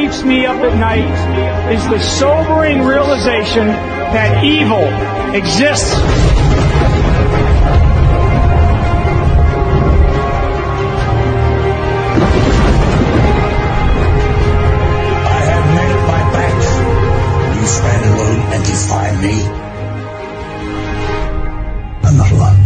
keeps me up at night is the sobering realization that evil exists. I have men at my back. You stand alone and defy me. I'm not alone.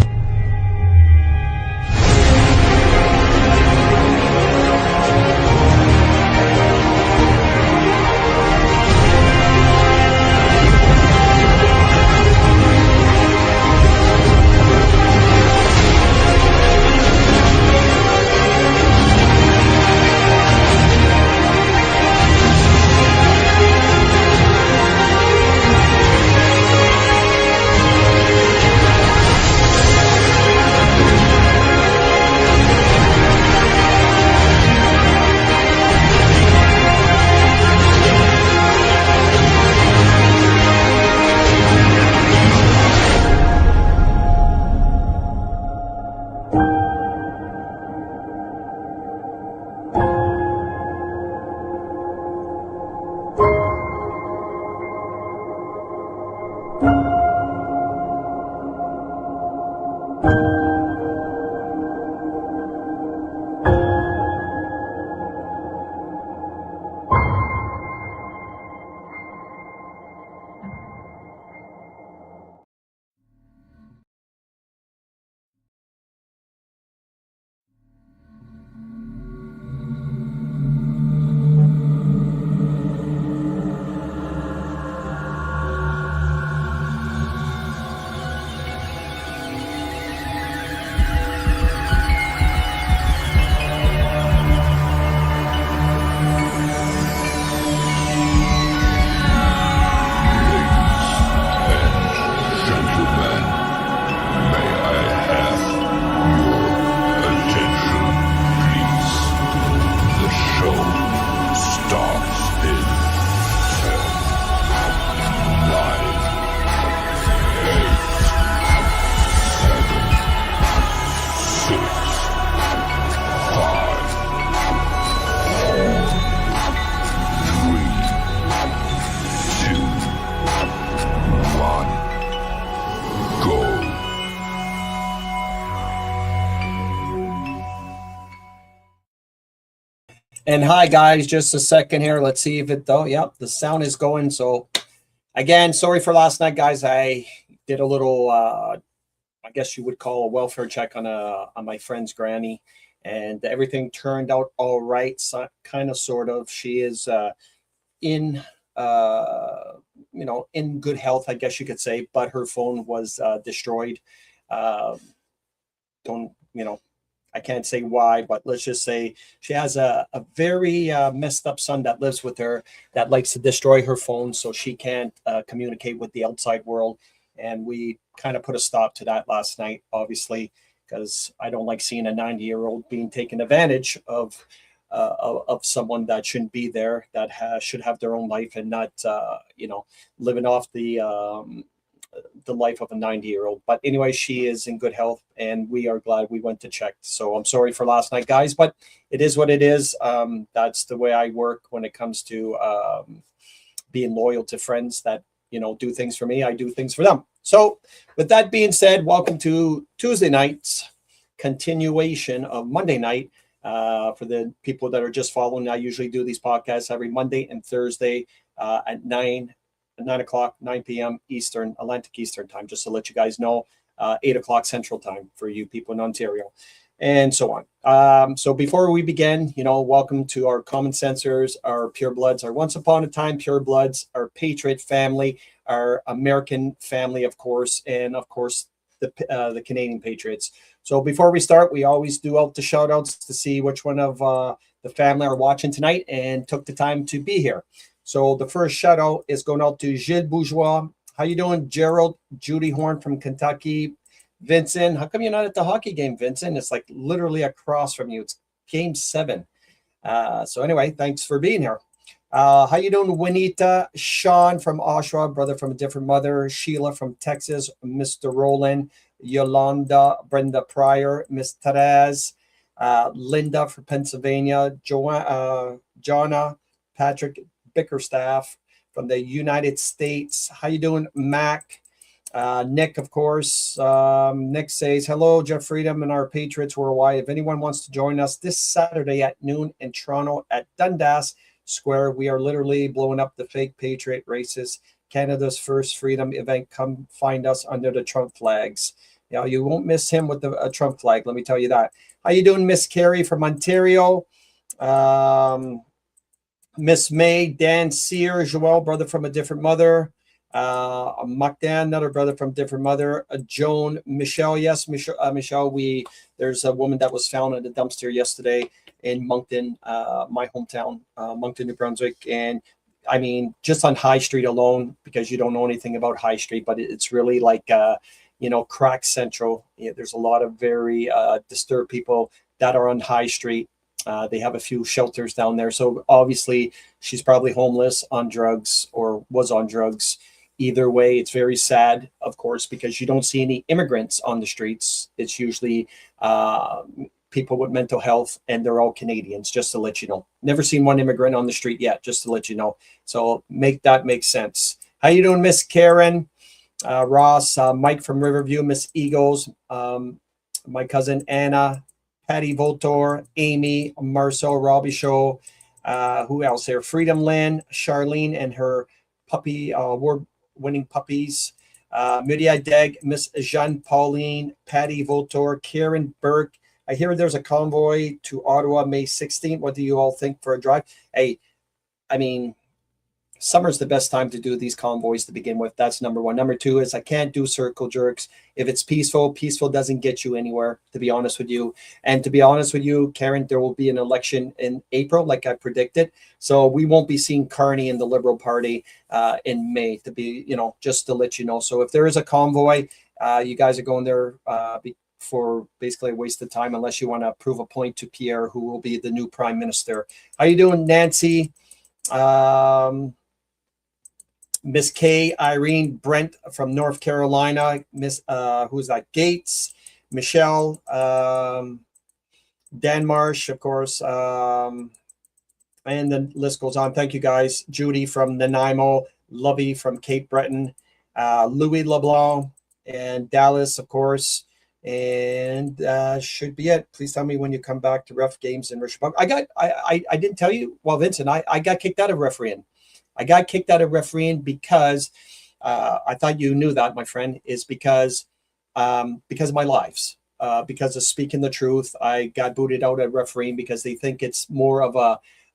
And hi guys, just a second here. Let's see if it though. Yep, the sound is going. So again, sorry for last night, guys. I did a little I guess you would call a welfare check on my friend's granny, and everything turned out all right. So, kind of sort of. She is in in good health, I guess you could say, but her phone was destroyed. I can't say why, but let's just say she has a very messed up son that lives with her that likes to destroy her phone so she can't communicate with the outside world. And we kind of put a stop to that last night, obviously, because I don't like seeing a 90-year-old being taken advantage of someone that shouldn't be there, that should have their own life and not, living off the life of a 90-year-old. But anyway, she is in good health and we are glad we went to check. So I'm sorry for last night, guys, but it is what it is. That's the way I work when it comes to being loyal to friends that, do things for me. I do things for them. So with that being said, welcome to Tuesday night's continuation of Monday night. For the people that are just following, I usually do these podcasts every Monday and Thursday at 9 o'clock, 9 p.m. Eastern, Atlantic Eastern time, just to let you guys know, 8 o'clock Central time for you people in Ontario, and so on. So before we begin, welcome to our common sensors, our purebloods, our once upon a time purebloods, our patriot family, our American family, of course, and of course the Canadian patriots. So before we start, we always do out the shout outs to see which one of the family are watching tonight and took the time to be here. So the first shout out is going out to Gilles Bourgeois. How you doing, Gerald? Judy Horn from Kentucky. Vincent, how come you're not at the hockey game, Vincent? It's like literally across from you. It's game 7. So anyway, thanks for being here. How you doing, Juanita? Sean from Oshawa, brother from a different mother. Sheila from Texas. Mr. Roland. Yolanda, Brenda Pryor. Miss Therese. Linda from Pennsylvania. Joanna, Patrick Bickerstaff from the United States. How you doing, Mac? Nick, of course. Nick says, hello, Jeff Freedom and our Patriots worldwide. If anyone wants to join us this Saturday at noon in Toronto at Dundas Square, we are literally blowing up the fake Patriot racists. Canada's first freedom event. Come find us under the Trump flags. You know, you won't miss him with the Trump flag. Let me tell you that. How you doing, Miss Carrie from Ontario? Miss May, Dan Sear, Joel, brother from a different mother. Makdan, another brother from different mother. Joan, Michelle, yes, Michelle. There's a woman that was found in a dumpster yesterday in Moncton, my hometown, Moncton, New Brunswick, and I mean, just on High Street alone, because you don't know anything about High Street, but it's really like crack central. Yeah, there's a lot of very disturbed people that are on High Street. They have a few shelters down there. So obviously she's probably homeless, on drugs, or was on drugs. Either way, it's very sad, of course, because you don't see any immigrants on the streets. It's usually people with mental health, and they're all Canadians, just to let you know. Never seen one immigrant on the street yet, just to let you know. So make that make sense. How you doing, Miss Karen? Ross, Mike from Riverview, Miss Eagles, my cousin Anna, Patty Voltor, Amy, Marcel, Robbie Show, who else there? Freedom Lynn, Charlene and her puppy, award-winning puppies, Midia Deg, Miss Jeanne Pauline, Patty Voltor, Karen Burke. I hear there's a convoy to Ottawa May 16th. What do you all think for a drive? Hey, I mean, summer's the best time to do these convoys to begin with. That's number one. Number two is I can't do circle jerks. If it's peaceful doesn't get you anywhere, to be honest with you. And to be honest with you, Karen, there will be an election in April, like I predicted. So we won't be seeing Carney in the Liberal Party in May, to be, just to let you know. So if there is a convoy, you guys are going there for basically a waste of time, unless you want to prove a point to Pierre, who will be the new prime minister. How you doing, Nancy? Miss Kay, Irene, Brent from North Carolina, Miss who's that? Gates, Michelle, Dan Marsh, of course, and the list goes on. Thank you guys. Judy from Nanaimo, Lovey from Cape Breton, Louis LeBlanc, and Dallas, of course. And should be it. Please tell me when you come back to ref games in Richmond. I didn't tell you. Well, Vincent, I got kicked out of refereeing. I got kicked out of refereeing because I thought you knew that, my friend, is because of my lives, because of speaking the truth. I got booted out of refereeing because they think it's more of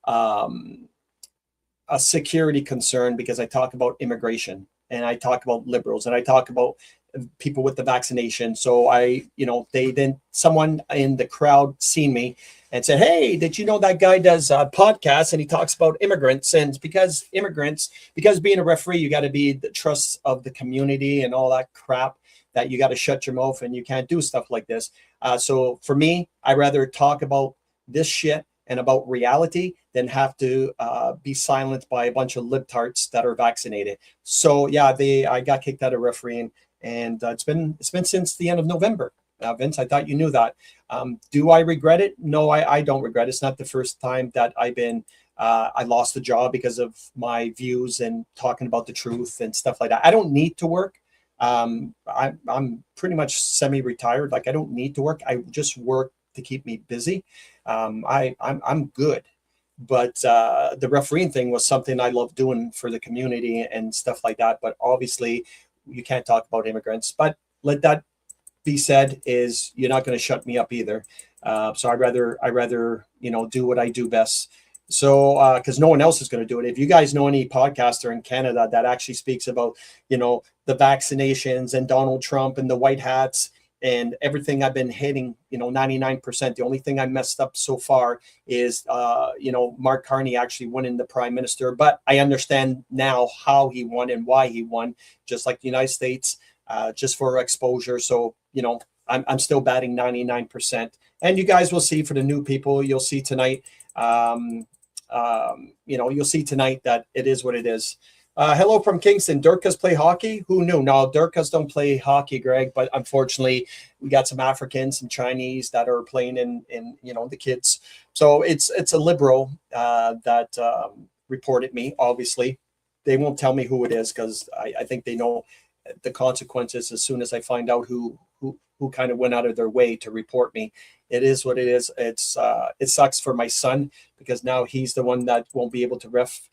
a security concern, because I talk about immigration and I talk about liberals and I talk about people with the vaccination. So someone in the crowd seen me and said, hey, did you know that guy does podcasts and he talks about immigrants? And because being a referee, you got to be the trust of the community and all that crap, that you got to shut your mouth and you can't do stuff like this. So for me, I'd rather talk about this shit and about reality than have to be silenced by a bunch of libtards that are vaccinated. So yeah, I got kicked out of refereeing. And it's been since the end of November. Vince, I thought you knew that. Do I regret it? No, I don't regret it. It's not the first time that I lost the job because of my views and talking about the truth and stuff like that. I don't need to work. I'm pretty much semi-retired. Like, I don't need to work. I just work to keep me busy. I'm good. But the refereeing thing was something I love doing for the community and stuff like that. But obviously, you can't talk about immigrants. But let that be said, is you're not going to shut me up either. So I rather do what I do best. So because no one else is going to do it. If you guys know any podcaster in Canada that actually speaks about the vaccinations and Donald Trump and the white hats and everything I've been hitting, 99%. The only thing I messed up so far is, Mark Carney actually winning the prime minister. But I understand now how he won and why he won, just like the United States, just for exposure. So, I'm still batting 99%. And you guys will see, for the new people, you'll see tonight, you'll see tonight that it is what it is. Hello from Kingston. Durkas play hockey? Who knew? No, Durkas don't play hockey, Greg. But unfortunately, we got some Africans and Chinese that are playing in the kids. So it's a liberal that reported me. Obviously, they won't tell me who it is because I think they know the consequences as soon as I find out who kind of went out of their way to report me. It is what it is. It sucks for my son because now he's the one that won't be able to ref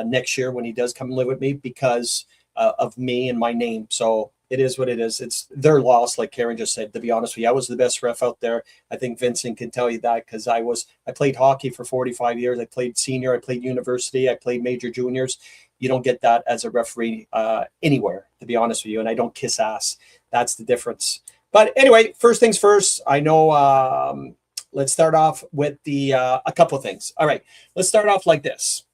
next year when he does come live with me because of me and my name. So it is what it is. It's their loss, like Karen just said. To be honest with you, I was the best ref out there. I think Vincent can tell you that because I played hockey for 45 years. I played senior, I played university, I played major juniors. You don't get that as a referee anywhere, to be honest with you. And I don't kiss ass. That's the difference. But anyway, first things first. I know. Let's start off with a couple of things. All right, let's start off like this.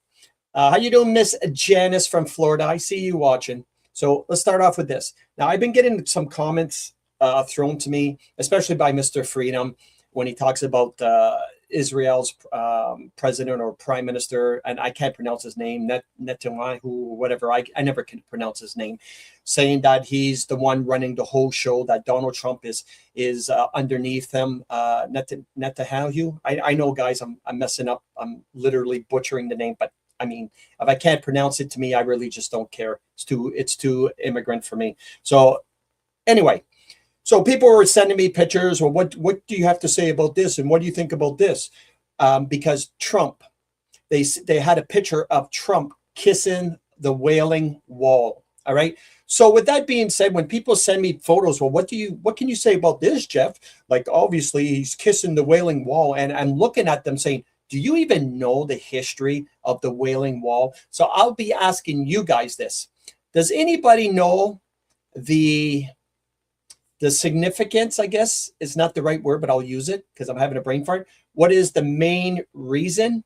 How you doing, Miss Janice from Florida? I see you watching. So let's start off with this. Now, I've been getting some comments thrown to me, especially by Mr. Freedom, when he talks about Israel's president or prime minister, and I can't pronounce his name, Netanyahu or whatever. I never can pronounce his name, saying that he's the one running the whole show, that Donald Trump is underneath him. Netanyahu. I know, guys, I'm messing up. I'm literally butchering the name, but I mean, if I can't pronounce it, to me, I really just don't care. It's too immigrant for me. So anyway, so people were sending me pictures. Well, what do you have to say about this? And what do you think about this? Because Trump, they had a picture of Trump kissing the Wailing Wall. All right. So with that being said, when people send me photos, well, what can you say about this, Jeff? Like, obviously he's kissing the Wailing Wall, and I'm looking at them saying, do you even know the history of the Wailing Wall? So I'll be asking you guys this. Does anybody know the significance, I guess, is not the right word, but I'll use it because I'm having a brain fart. What is the main reason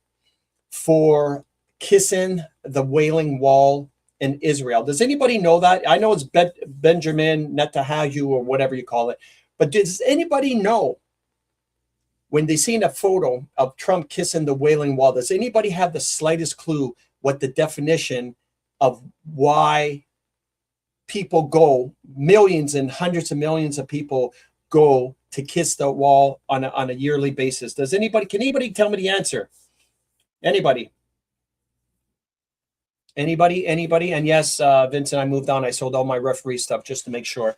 for kissing the Wailing Wall in Israel? Does anybody know that? I know it's Benjamin Netanyahu or whatever you call it, but does anybody know? When they seen a photo of Trump kissing the Wailing Wall, does anybody have the slightest clue what the definition of why people go, millions and hundreds of millions of people go to kiss the wall on a yearly basis? Can anybody tell me the answer? Anybody? And yes, Vincent, I moved on. I sold all my referee stuff just to make sure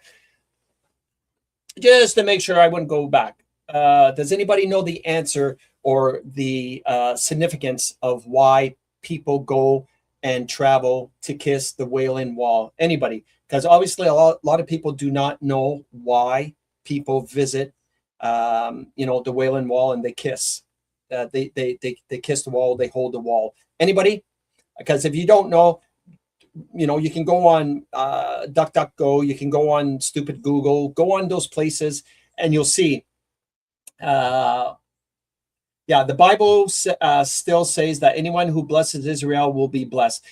I wouldn't go back. Does anybody know the answer or the significance of why people go and travel to kiss the Wailing Wall? Anybody? Because obviously a lot of people do not know why people visit, the Wailing Wall and they kiss. They kiss the wall. They hold the wall. Anybody? Because if you don't know, you can go on DuckDuckGo. You can go on stupid Google. Go on those places and you'll see. The Bible still says that anyone who blesses Israel will be blessed.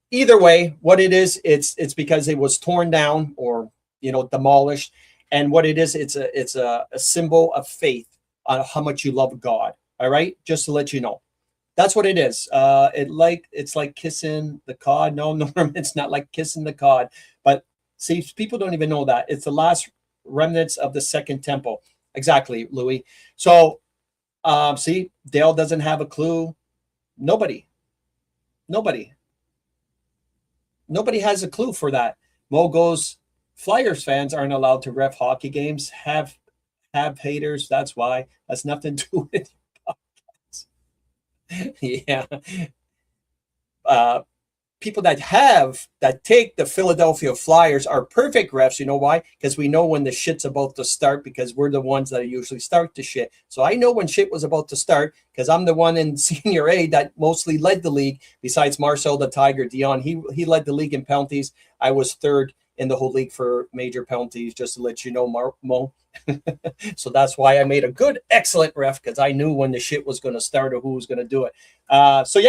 Either way, what it is, it's because it was torn down or demolished, and what it is, it's a symbol of faith on how much you love God. All right, just to let you know, that's what it is. It's like kissing the cod. No, it's not like kissing the cod. But see, people don't even know that it's the last remnants of the Second Temple. Exactly, Louis. So, see, Dale doesn't have a clue. Nobody has a clue for that. Mo goes, Flyers fans aren't allowed to ref hockey games. Have haters. That's why. That's nothing to do with your podcast. Yeah. People that take the Philadelphia Flyers are perfect refs. You know why? Because we know when the shit's about to start, because we're the ones that usually start the shit. So I know when shit was about to start because I'm the one in Senior A that mostly led the league. Besides Marcel the Tiger Dion, he led the league in penalties. I was third in the whole league for major penalties, just to let you know, Mo. So that's why I made a good, excellent ref, because I knew when the shit was going to start or who was going to do it. So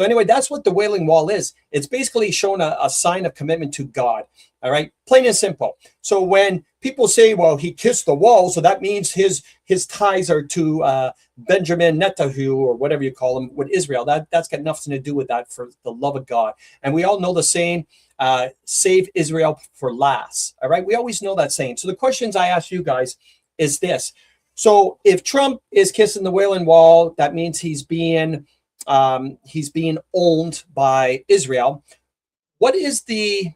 anyway, that's what the Wailing Wall is. It's basically showing a sign of commitment to God. All right, plain and simple. So when people say, well, he kissed the wall, so that means his ties are to Benjamin Netanyahu or whatever you call him with Israel. That's got nothing to do with that, for the love of God. And we all know the saying, save Israel for last. All right, we always know that saying. So the questions I ask you guys is this. So if Trump is kissing the Wailing Wall, that means he's being he's being owned by Israel. What is the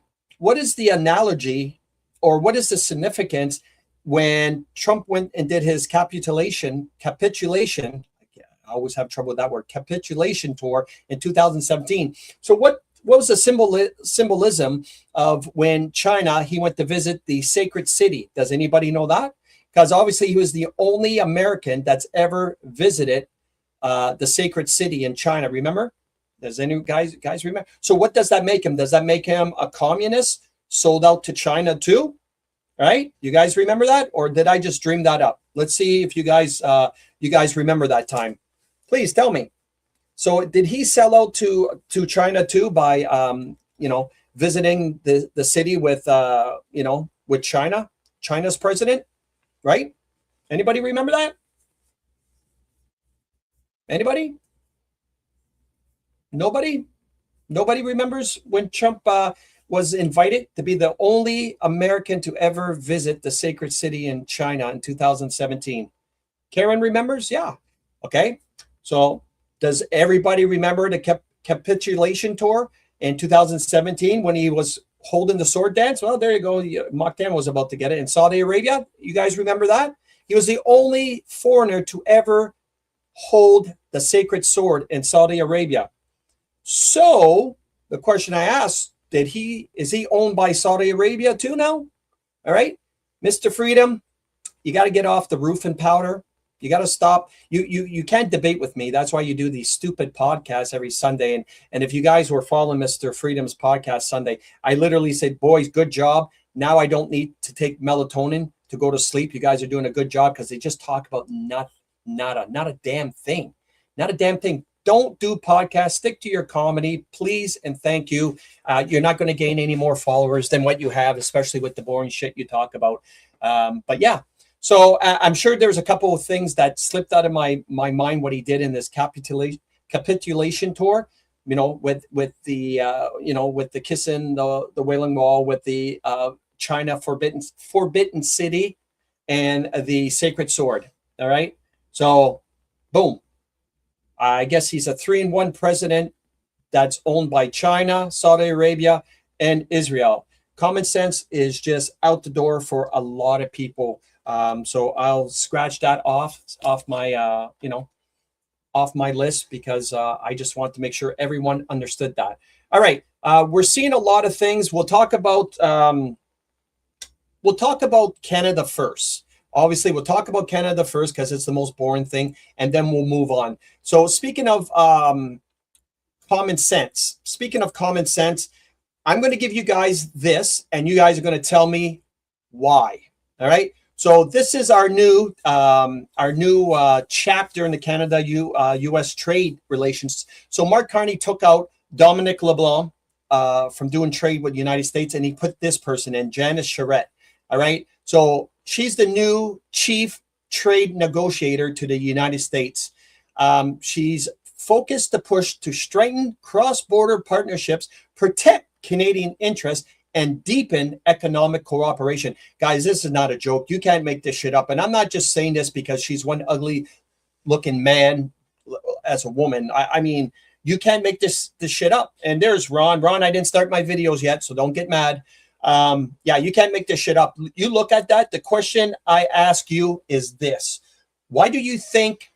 analogy, or what is the significance when Trump went and did his capitulation? I always have trouble with that word, capitulation tour in 2017. So what was the symbolism of when China, he went to visit the sacred city? Does anybody know that? Because obviously he was the only American that's ever visited the sacred city in China. Remember? Does any guys remember? So what does that make him? Does that make him a communist sold out to China too? Right? You guys remember that? Or did I just dream that up? Let's see if you guys remember that time. Please tell me. So did he sell out to China too by visiting the city with with China's president, right? Anybody remember that? Anybody? Nobody remembers when Trump was invited to be the only American to ever visit the sacred city in China in 2017. Karen remembers? Yeah. Okay. So does everybody remember the capitulation tour in 2017 when he was holding the sword dance? Well, there you go. Mokhtar was about to get it in Saudi Arabia. You guys remember that? He was the only foreigner to ever hold the sacred sword in Saudi Arabia. So the question I asked, is he owned by Saudi Arabia too now? All right, Mr. Freedom, you got to get off the roof and powder. You got to stop. You can't debate with me. That's why you do these stupid podcasts every Sunday. And if you guys were following Mr. Freedom's podcast Sunday, I literally said, boys, good job. Now I don't need to take melatonin to go to sleep. You guys are doing a good job, because they just talk about not a damn thing. Not a damn thing. Don't do podcasts. Stick to your comedy, please, and thank you. You're not going to gain any more followers than what you have, especially with the boring shit you talk about. But yeah. So I'm sure there's a couple of things that slipped out of my mind what he did in this capitulation tour, with the with the kissing the Wailing Wall, with the China forbidden city, and the sacred sword. All right. So boom. I guess he's a 3-in-1 president that's owned by China, Saudi Arabia, and Israel. Common sense is just out the door for a lot of people. So I'll scratch that off my off my list, because I just want to make sure everyone understood that. All right, we're seeing a lot of things. We'll talk about Canada first. Obviously, we'll talk about Canada first because it's the most boring thing, and then we'll move on. So speaking of common sense, I'm going to give you guys this, and you guys are going to tell me why. All right. So this is our new chapter in the Canada-U.S. trade relations. So Mark Carney took out Dominic LeBlanc from doing trade with the United States, and he put this person in, Janice Charette. All right. So she's the new chief trade negotiator to the United States. She's focused to push to strengthen cross-border partnerships, protect Canadian interests, and deepen economic cooperation. Guys, this is not a joke. You can't make this shit up. And I'm not just saying this because she's one ugly looking man as a woman. I mean, you can't make this shit up. And there's Ron. Ron, I didn't start my videos yet, so don't get mad. Yeah, you can't make this shit up. You look at that. The question I ask you is this. Why do you think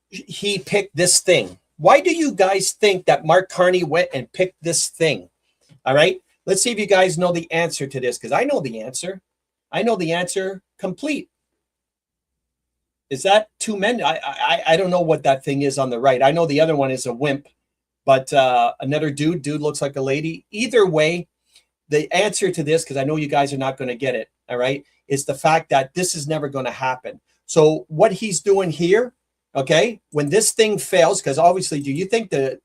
he picked this thing? Why do you guys think that Mark Carney went and picked this thing? All right. Let's see if you guys know the answer to this, because I know the answer. I know the answer complete. Is that two men? I don't know what that thing is on the right. I know the other one is a wimp, but another dude looks like a lady. Either way, the answer to this, because I know you guys are not going to get it, all right, is the fact that this is never going to happen. So what he's doing here, okay, when this thing fails, because obviously, do you think the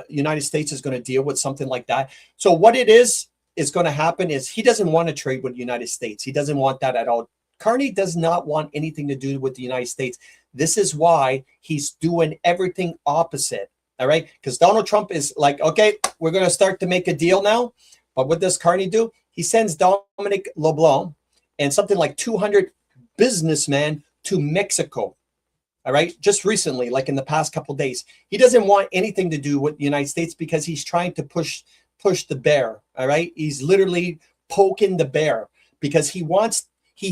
United States is going to deal with something like that? So what it is going to happen is he doesn't want to trade with the United States. He doesn't want that at all. Carney does not want anything to do with the United States. This is why he's doing everything opposite. All right. Because Donald Trump is like, okay, we're going to start to make a deal now. But what does Carney do? He sends Dominic LeBlanc and something like 200 businessmen to Mexico. All right. Just recently, like in the past couple of days, he doesn't want anything to do with the United States because he's trying to push the bear. All right. He's literally poking the bear because he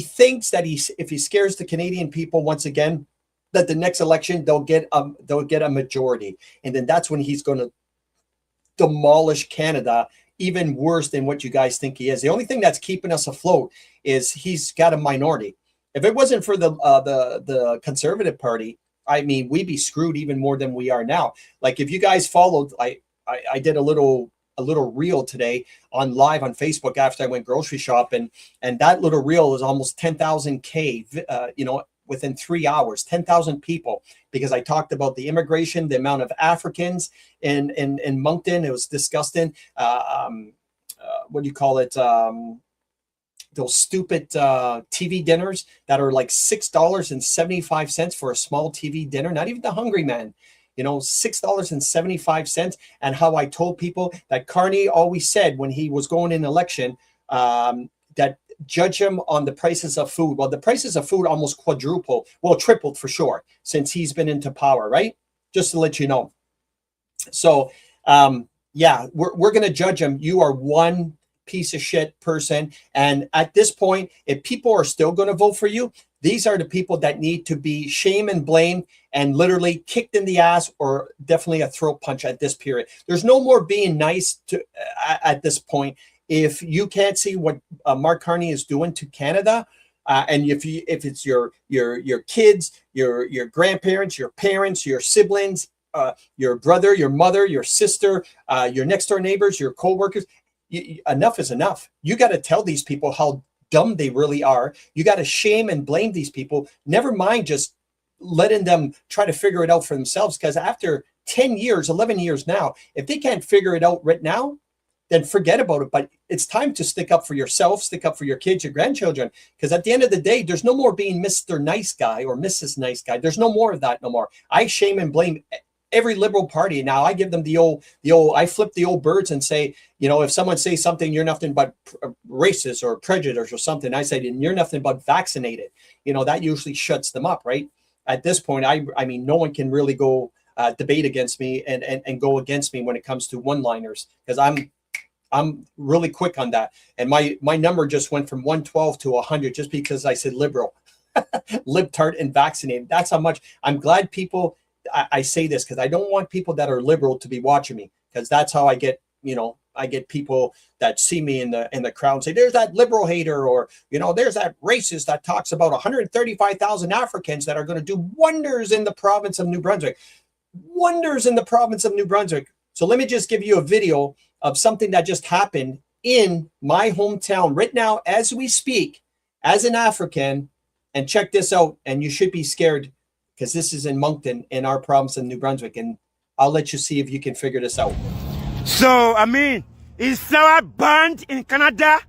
thinks that if he scares the Canadian people once again, that the next election they'll get a majority. And then that's when he's going to demolish Canada even worse than what you guys think he is. The only thing that's keeping us afloat is he's got a minority. If it wasn't for the Conservative Party, I mean, we'd be screwed even more than we are now. Like if you guys followed, I did a little reel today on live on Facebook after I went grocery shopping, and that little reel is almost 10,000K, within 3 hours, 10,000 people, because I talked about the immigration, the amount of Africans in Moncton. It was disgusting. What do you call it? Those stupid TV dinners that are like $6.75 for a small TV dinner. Not even the Hungry Man, $6.75. And how I told people that Carney always said when he was going in election, that judge him on the prices of food. Well, the prices of food almost quadrupled, tripled for sure, since he's been into power, right? Just to let you know. So, we're going to judge him. You are one piece of shit person. And at this point, if people are still going to vote for you, these are the people that need to be shamed and blamed and literally kicked in the ass, or definitely a throat punch at this period. There's no more being nice to at this point. If you can't see what Mark Carney is doing to Canada, and if it's your kids, your grandparents, your parents, your siblings, your brother, your mother, your sister, your next door neighbors, your coworkers, enough is enough. You got to tell these people how dumb they really are. You got to shame and blame these people. Never mind just letting them try to figure it out for themselves. Because after 10 years, 11 years now, if they can't figure it out right now, then forget about it. But it's time to stick up for yourself, stick up for your kids, your grandchildren. Because at the end of the day, there's no more being Mr. Nice Guy or Mrs. Nice Guy. There's no more of that no more. I shame and blame every liberal party. Now I give them the old, I flip the old birds and say, if someone says something, you're nothing but racist or prejudiced or something, I say, you're nothing but vaccinated. That usually shuts them up, right? At this point, I mean, no one can really go debate against me and go against me when it comes to one-liners, because I'm really quick on that. And my number just went from 112 to 100 just because I said liberal, libtard, and vaccinated. That's how much I'm glad people, I say this because I don't want people that are liberal to be watching me, because that's how I get, I get people that see me in the crowd and say, there's that liberal hater, or, there's that racist that talks about 135,000 Africans that are going to do wonders in the province of New Brunswick. Wonders in the province of New Brunswick. So let me just give you a video of something that just happened in my hometown right now as we speak, as an African. And check this out. And you should be scared, because this is in Moncton in our province of New Brunswick. And I'll let you see if you can figure this out. So, is flower banned in Canada?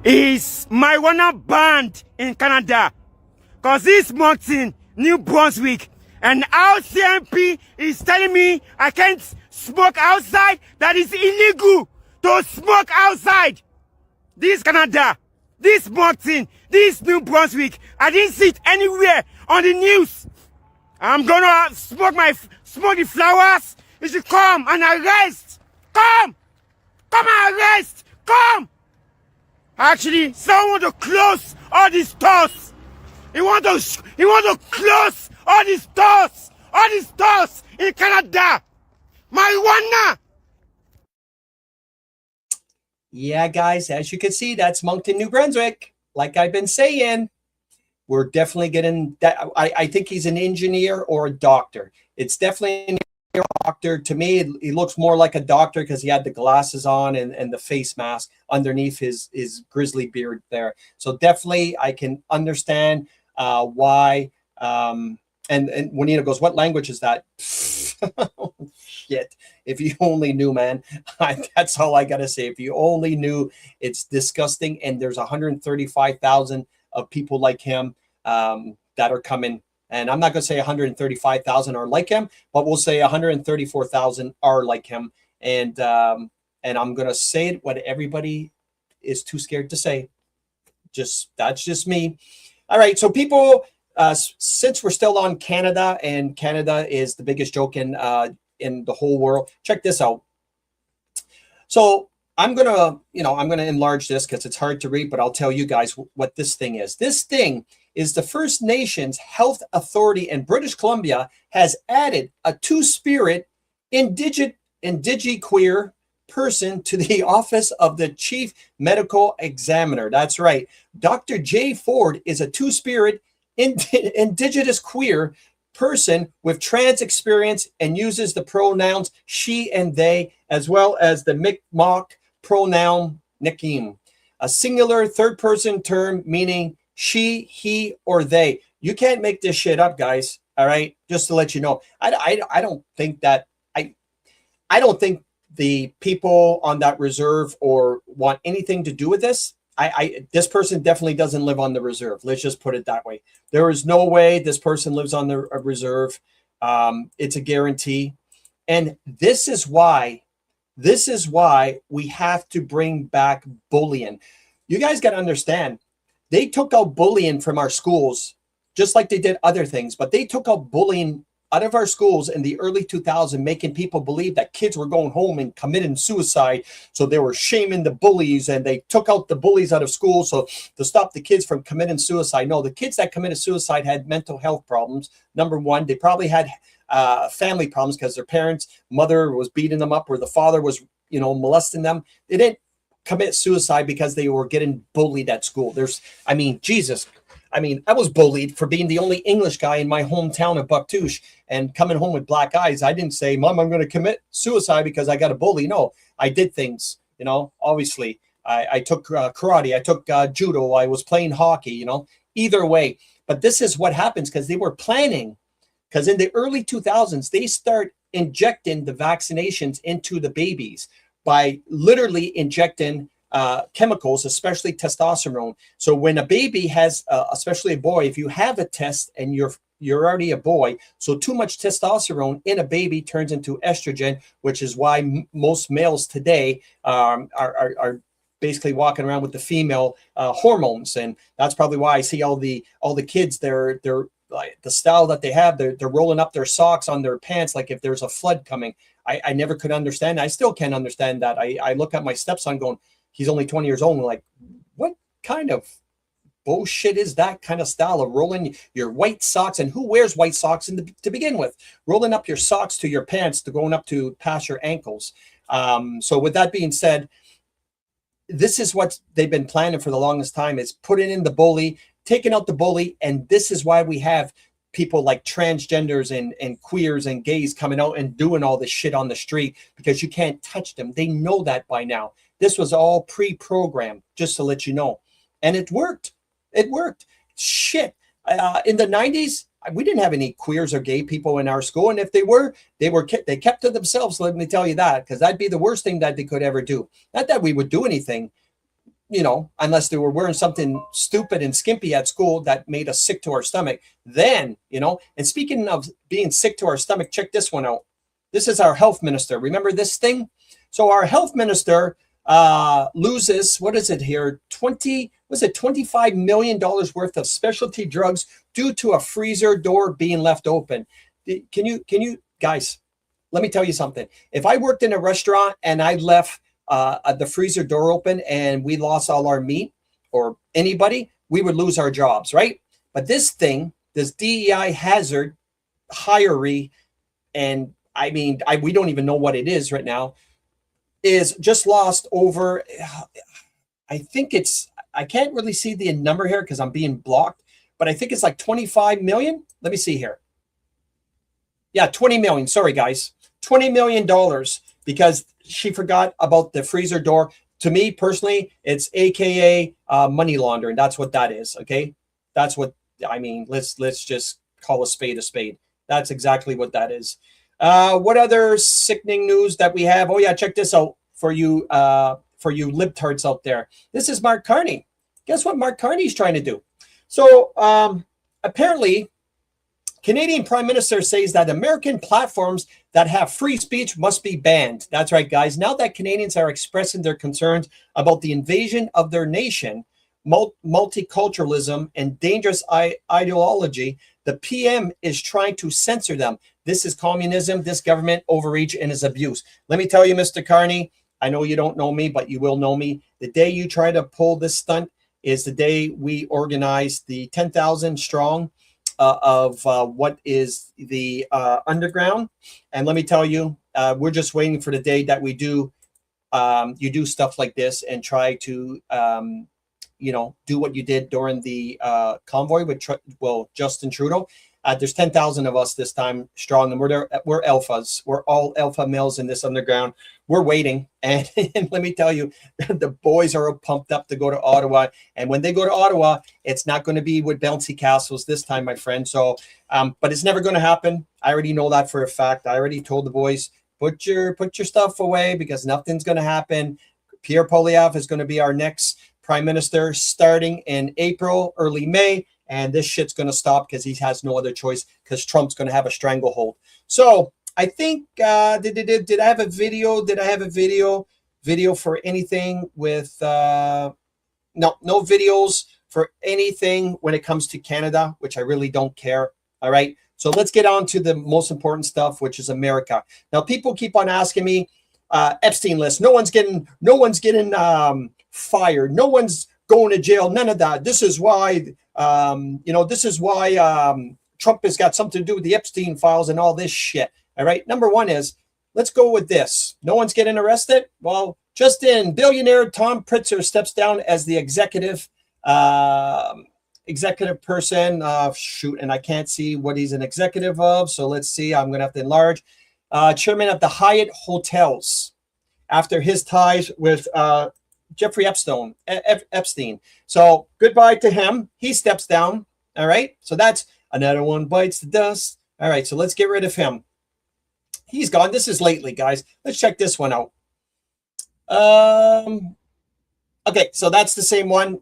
Is marijuana banned in Canada? Because this Moncton, New Brunswick, and our CMP is telling me I can't smoke outside. That is illegal to smoke outside. This Canada, this Moncton, this New Brunswick, I didn't see it anywhere on the news. I'm gonna smoke the flowers. You should come and arrest. Come and arrest. Come. Actually, someone want to close all these stores. He want to close all these stores in Canada. Marijuana. Yeah, guys, as you can see, that's Moncton, New Brunswick. Like I've been saying, we're definitely getting that. I think he's an engineer or a doctor. It's definitely a doctor. To me, he looks more like a doctor because he had the glasses on and the face mask underneath his grizzly beard there. So definitely I can understand why. And Juanita goes, what language is that? Shit. If you only knew, man. That's all I got to say. If you only knew, it's disgusting. And there's 135,000 of people like him that are coming. And I'm not going to say 135,000 are like him, but we'll say 134,000 are like him. And I'm going to say it what everybody is too scared to say. That's just me. All right. So people, since we're still on Canada, and Canada is the biggest joke in the whole world, check this out. So I'm gonna enlarge this because it's hard to read, but I'll tell you guys what this thing is. This thing is the First Nations Health Authority in British Columbia has added a two-spirit indigiqueer person to the office of the Chief Medical Examiner. That's right. Dr. Jay Ford is a two-spirit indigenous queer person with trans experience and uses the pronouns she and they, as well as the Mi'kmaq pronoun Nikim, a singular third-person term meaning she, he, or they. You can't make this shit up, guys. All right, just to let you know. I don't think that I don't think the people on that reserve or want anything to do with this. This person definitely doesn't live on the reserve. Let's just put it that way. There is no way this person lives on the reserve. It's a guarantee. And this is why we have to bring back bullying. You guys got to understand, they took out bullying from our schools, just like they did other things, but they took out bullying out of our schools in the early 2000s, making people believe that kids were going home and committing suicide. So they were shaming the bullies, and they took out the bullies out of school so to stop the kids from committing suicide. No, the kids that committed suicide had mental health problems. Number one, they probably had family problems because their mother was beating them up, or the father was, molesting them. They didn't commit suicide because they were getting bullied at school. Jesus. I was bullied for being the only English guy in my hometown of Bucktouche and coming home with black eyes. I didn't say, Mom, I'm going to commit suicide because I got a bully. No, I did things, obviously. I took karate. I took judo. I was playing hockey, either way. But this is what happens because they were planning. Because in the early 2000s, they start injecting the vaccinations into the babies by literally injecting chemicals, especially testosterone. So when a baby has, especially a boy, if you have a test and you're already a boy, so too much testosterone in a baby turns into estrogen, which is why most males today are basically walking around with the female hormones, and that's probably why I see all the kids. They're like the style that they have. They're rolling up their socks on their pants like if there's a flood coming. I never could understand. I still can't understand that. I look at my stepson going, he's only 20 years old. And like, what kind of bullshit is that kind of style of rolling your white socks? And who wears white socks to begin with? Rolling up your socks to your pants to going up to past your ankles. So with that being said, this is what they've been planning for the longest time, is putting in the bully, taking out the bully. And this is why we have people like transgenders and queers and gays coming out and doing all this shit on the street, because you can't touch them. They know that by now. This was all pre-programmed, just to let you know. And it worked. It worked. Shit. In the 90s, we didn't have any queers or gay people in our school. And if they kept to themselves, let me tell you that, because that'd be the worst thing that they could ever do. Not that we would do anything, unless they were wearing something stupid and skimpy at school that made us sick to our stomach. Then, and speaking of being sick to our stomach, check this one out. This is our health minister. Remember this thing? So our health minister loses, what is it here? $25 million worth of specialty drugs due to a freezer door being left open. Can you guys, let me tell you something. If I worked in a restaurant and I left the freezer door open and we lost all our meat, or anybody, we would lose our jobs, right? But this DEI hazard hiree, and we don't even know what it is right now, is just lost over, I can't really see the number here because I'm being blocked, but I think it's like 25 million. Let me see here. Yeah, 20 million. Sorry, guys. $20 million because she forgot about the freezer door. To me personally, it's AKA money laundering. That's what that is. Okay. That's what, let's just call a spade a spade. That's exactly what that is. What other sickening news that we have? Oh yeah, check this out for you libtards out there. This is Mark Carney. Guess what Mark Carney's trying to do? So apparently, Canadian Prime Minister says that American platforms that have free speech must be banned. That's right, guys. Now that Canadians are expressing their concerns about the invasion of their nation, multiculturalism, and dangerous ideology, the PM is trying to censor them. This is communism, this government overreach, and is abuse. Let me tell you, Mr. Carney, I know you don't know me, but you will know me. The day you try to pull this stunt is the day we organize the 10,000 strong of what is the underground. And let me tell you, we're just waiting for the day that we do, you do stuff like this and try to, you know, do what you did during the convoy with, Justin Trudeau. There's 10,000 of us this time strong, and we're alphas. We're all alpha males in this underground. We're waiting, and, and let me tell you, the boys are pumped up to go to Ottawa. And when they go to Ottawa, it's not going to be with bouncy castles this time, my friend. So, but it's never going to happen. I already know that for a fact. I already told the boys, put your stuff away because nothing's going to happen. Pierre Poilievre is going to be our next prime minister starting in April, early May. And this shit's going to stop because he has no other choice because Trump's going to have a stranglehold. So I think, did I have a video? Did I have a video for anything with, no videos for anything when it comes to Canada, which I really don't care. All right. So let's get on to the most important stuff, which is America. Now, people keep on asking me, Epstein list. No one's getting fired. No one's going to jail. None of that. This is why, this is why Trump has got something to do with the Epstein files and all this shit. All right. Number one is, let's go with this. No one's getting arrested. Well, just in, billionaire Tom Pritzker steps down as the executive person. Shoot, and I can't see what he's an executive of. So let's see. I'm going to have to enlarge. Chairman of the Hyatt Hotels after his ties with Jeffrey Epstein. So goodbye to him. He steps down. All right. So that's another one bites the dust. All right. So let's get rid of him. He's gone. This is lately, guys. Let's check this one out. Okay. So that's the same one.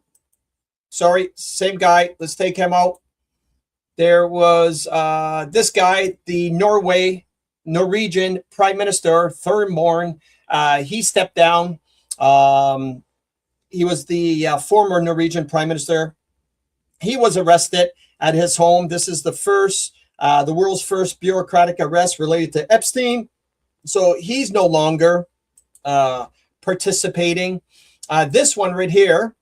Sorry. Same guy. Let's take him out. There was this guy, the Norwegian Prime Minister, Thurmorn. He stepped down. He was the former Norwegian Prime Minister. He was arrested at his home. This is the world's first bureaucratic arrest related to Epstein. So he's no longer participating. This one right here,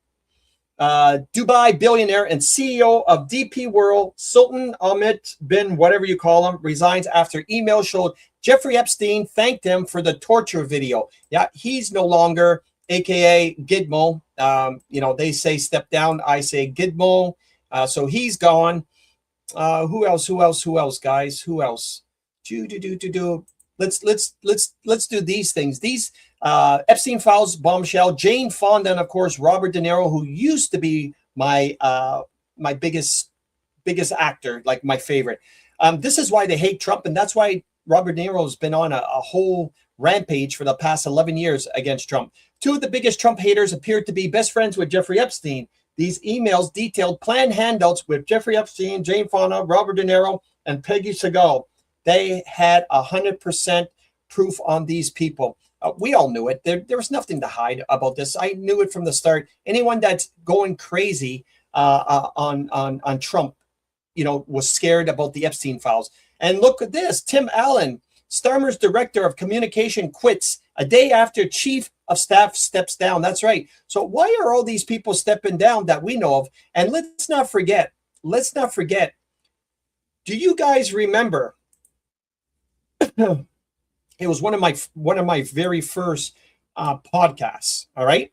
Dubai billionaire and CEO of DP World, Sultan Ahmed bin whatever you call him, resigns after email showed Jeffrey Epstein thanked him for the torture video. Yeah, he's no longer, aka Gizmo. They say step down. I say Gizmo. So he's gone. Who else, guys? Who else? Let's do these things. These Epstein files bombshell. Jane Fonda and of course Robert De Niro, who used to be my biggest actor, like my favorite. This is why they hate Trump, and that's why Robert De Niro has been on a whole rampage for the past 11 years against Trump. Two of the biggest Trump haters appeared to be best friends with Jeffrey Epstein. These emails detailed planned handouts with Jeffrey Epstein, Jane Fonda, Robert De Niro, and Peggy Segal. They had 100% proof on these people. We all knew it. There was nothing to hide about this. I knew it from the start. Anyone that's going crazy on Trump, was scared about the Epstein files. And look at this. Tim Allen, Starmer's director of communication, quits a day after chief of staff steps down. That's right. So why are all these people stepping down that we know of? And let's not forget. Do you guys remember? It was one of my very first podcasts. All right.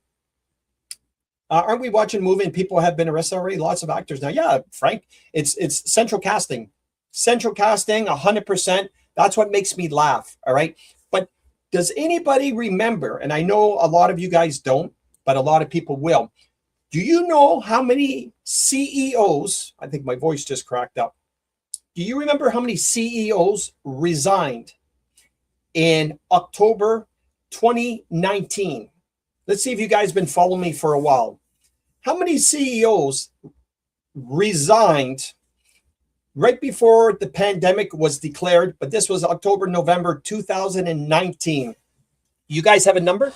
Aren't we watching a movie and people have been arrested already? Lots of actors now. Yeah, Frank. It's central casting. Central casting, 100%. That's what makes me laugh. All right. But does anybody remember? And I know a lot of you guys don't, but a lot of people will. Do you know how many CEOs? I think my voice just cracked up. Do you remember how many CEOs resigned in October 2019? Let's see if you guys have been following me for a while. How many CEOs resigned right before the pandemic was declared? But this was October, November 2019. You guys have a number?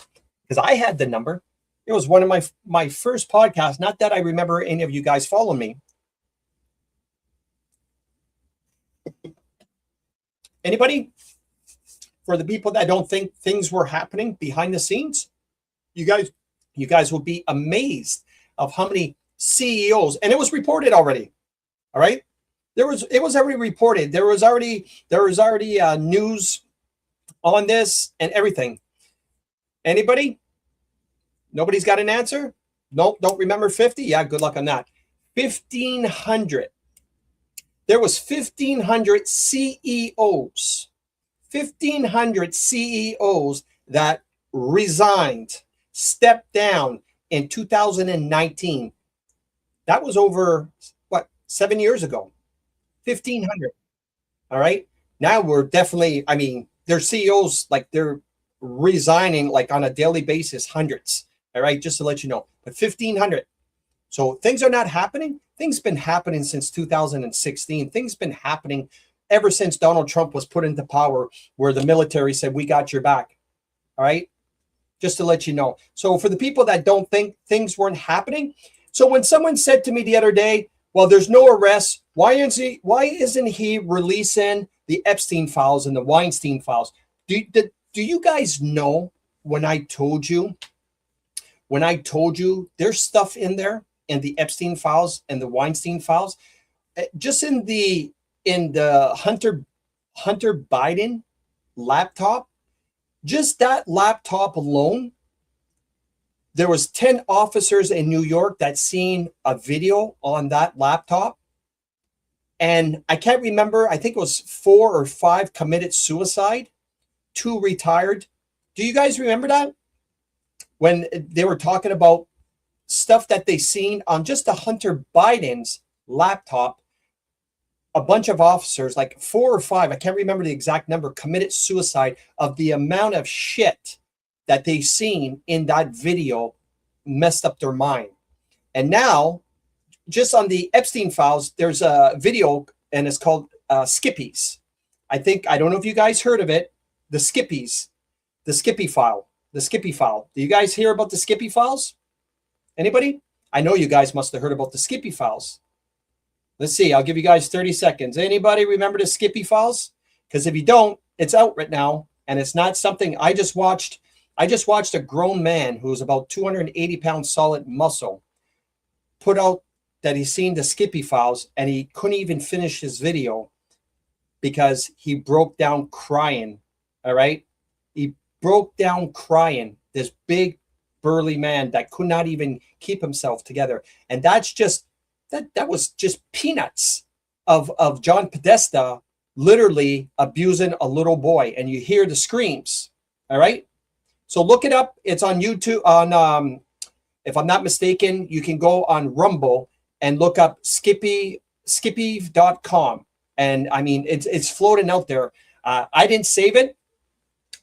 Because I had the number. It was one of my first podcasts. Not that I remember any of you guys following me. Anybody? For the people that don't think things were happening behind the scenes, you guys will be amazed of how many CEOs, and it was reported already. All right, it was already reported. There was already news on this and everything. Anybody? Nobody's got an answer? Nope, don't remember 50? Yeah, good luck on that. 1,500. There was 1,500 CEOs. 1,500 CEOs that resigned, stepped down in 2019. That was over, 7 years ago. 1,500. All right. Now we're definitely, I mean, their CEOs, like they're resigning like on a daily basis, hundreds. All right. Just to let you know, but 1,500. So things are not happening. Things been happening since 2016. Things been happening ever since Donald Trump was put into power, where the military said, we got your back. All right. Just to let you know. So for the people that don't think things weren't happening. So when someone said to me the other day, well, there's no arrest. Why isn't he releasing the Epstein files and the Weinstein files? Do you guys know when I told you there's stuff in there in the Epstein files and the Weinstein files, just in the Hunter Biden laptop, just that laptop alone, there was 10 officers in New York that seen a video on that laptop. And I can't remember, I think it was 4 or 5 committed suicide, 2 retired. Do you guys remember that? When they were talking about stuff that they seen on just the Hunter Biden's laptop, a bunch of officers, like 4 or 5, I can't remember the exact number, committed suicide of the amount of shit that they seen in that video messed up their mind. And now, just on the Epstein files, there's a video and it's called Skippies. I don't know if you guys heard of it, the Skippies, the Skippy file. Do you guys hear about the Skippy files? Anybody? I know you guys must have heard about the Skippy files. Let's see, I'll give you guys 30 seconds. Anybody remember the Skippy files? Because if you don't, it's out right now. And it's not something I just watched a grown man who was about 280 pounds solid muscle put out that he's seen the Skippy files, and he couldn't even finish his video because he broke down crying. All right. He broke down crying. This big burly man that could not even keep himself together. And that's just, that was just peanuts of John Podesta literally abusing a little boy. And you hear the screams. All right. So look it up. It's on YouTube. On if I'm not mistaken, you can go on Rumble and look up Skippy.com. And I mean, it's floating out there. I didn't save it,